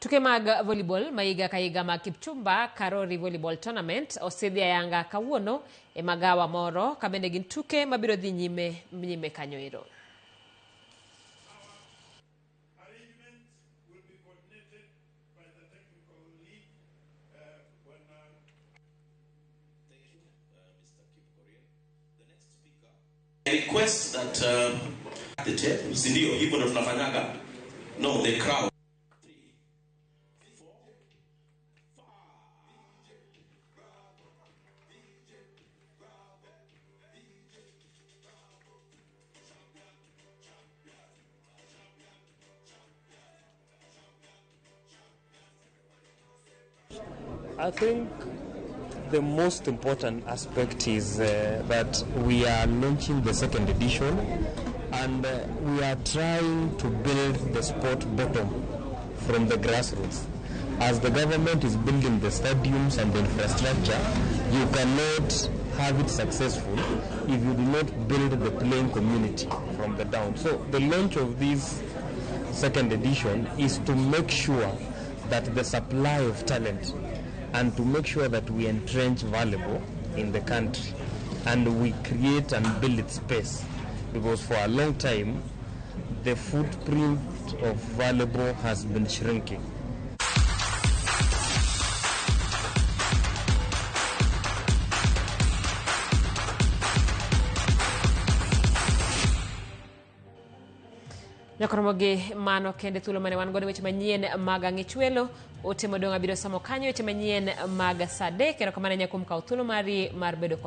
Tuke mag volleyball maiga kaiga mag Kipchumba Karori volleyball tournament osidhi ayanga kawuono e magawa moro kabende gin tuke mabiro dhi nyime kanyo ero. I request that the tape, sindio, hivyo ndo tunafanyaga. No, the crowd. I think the most important aspect is that we are launching the second edition, and we are trying to build the sport bottom from the grassroots. As the government is building the stadiums and the infrastructure, you cannot have it successful if you do not build the playing community from the down. So the launch of this second edition is to make sure that the supply of talent and to make sure that we entrench volleyball in the country and we create and build its space, because for a long time the footprint of volleyball has been shrinking. Ramogi mano kende thulo mane wan godo weche manyien mag ang'ichwelo ote modong' abiro samo kanyo weche manyien mag sade kendo kamano nyakum kaw thulo mari mar bedo kod